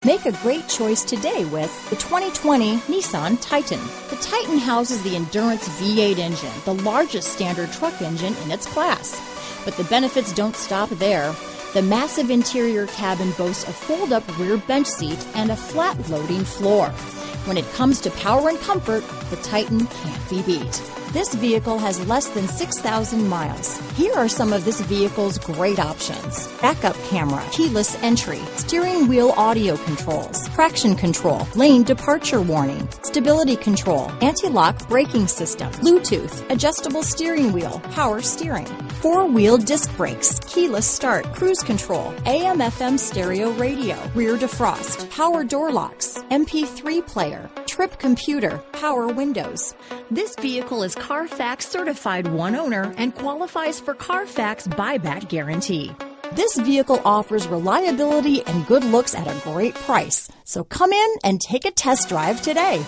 Make a great choice today with the 2020 Nissan Titan. The Titan houses the Endurance V8 engine, the largest standard truck engine in its class. But the benefits don't stop there. The massive interior cabin boasts a fold-up rear bench seat and a flat-loading floor. When it comes to power and comfort, the Titan can't be beat. This vehicle has less than 6,000 miles. Here are some of this vehicle's great options: backup camera, keyless entry, steering wheel audio controls, traction control, lane departure warning, stability control, anti-lock braking system, Bluetooth, adjustable steering wheel, power steering, four-wheel disc brakes, keyless start, cruise control, AM/FM stereo radio, rear defrost, power door locks, MP3 player, trip computer, power windows. This vehicle is Carfax certified one owner and qualifies for Carfax buyback guarantee. This vehicle offers reliability and good looks at a great price. So come in and take a test drive today.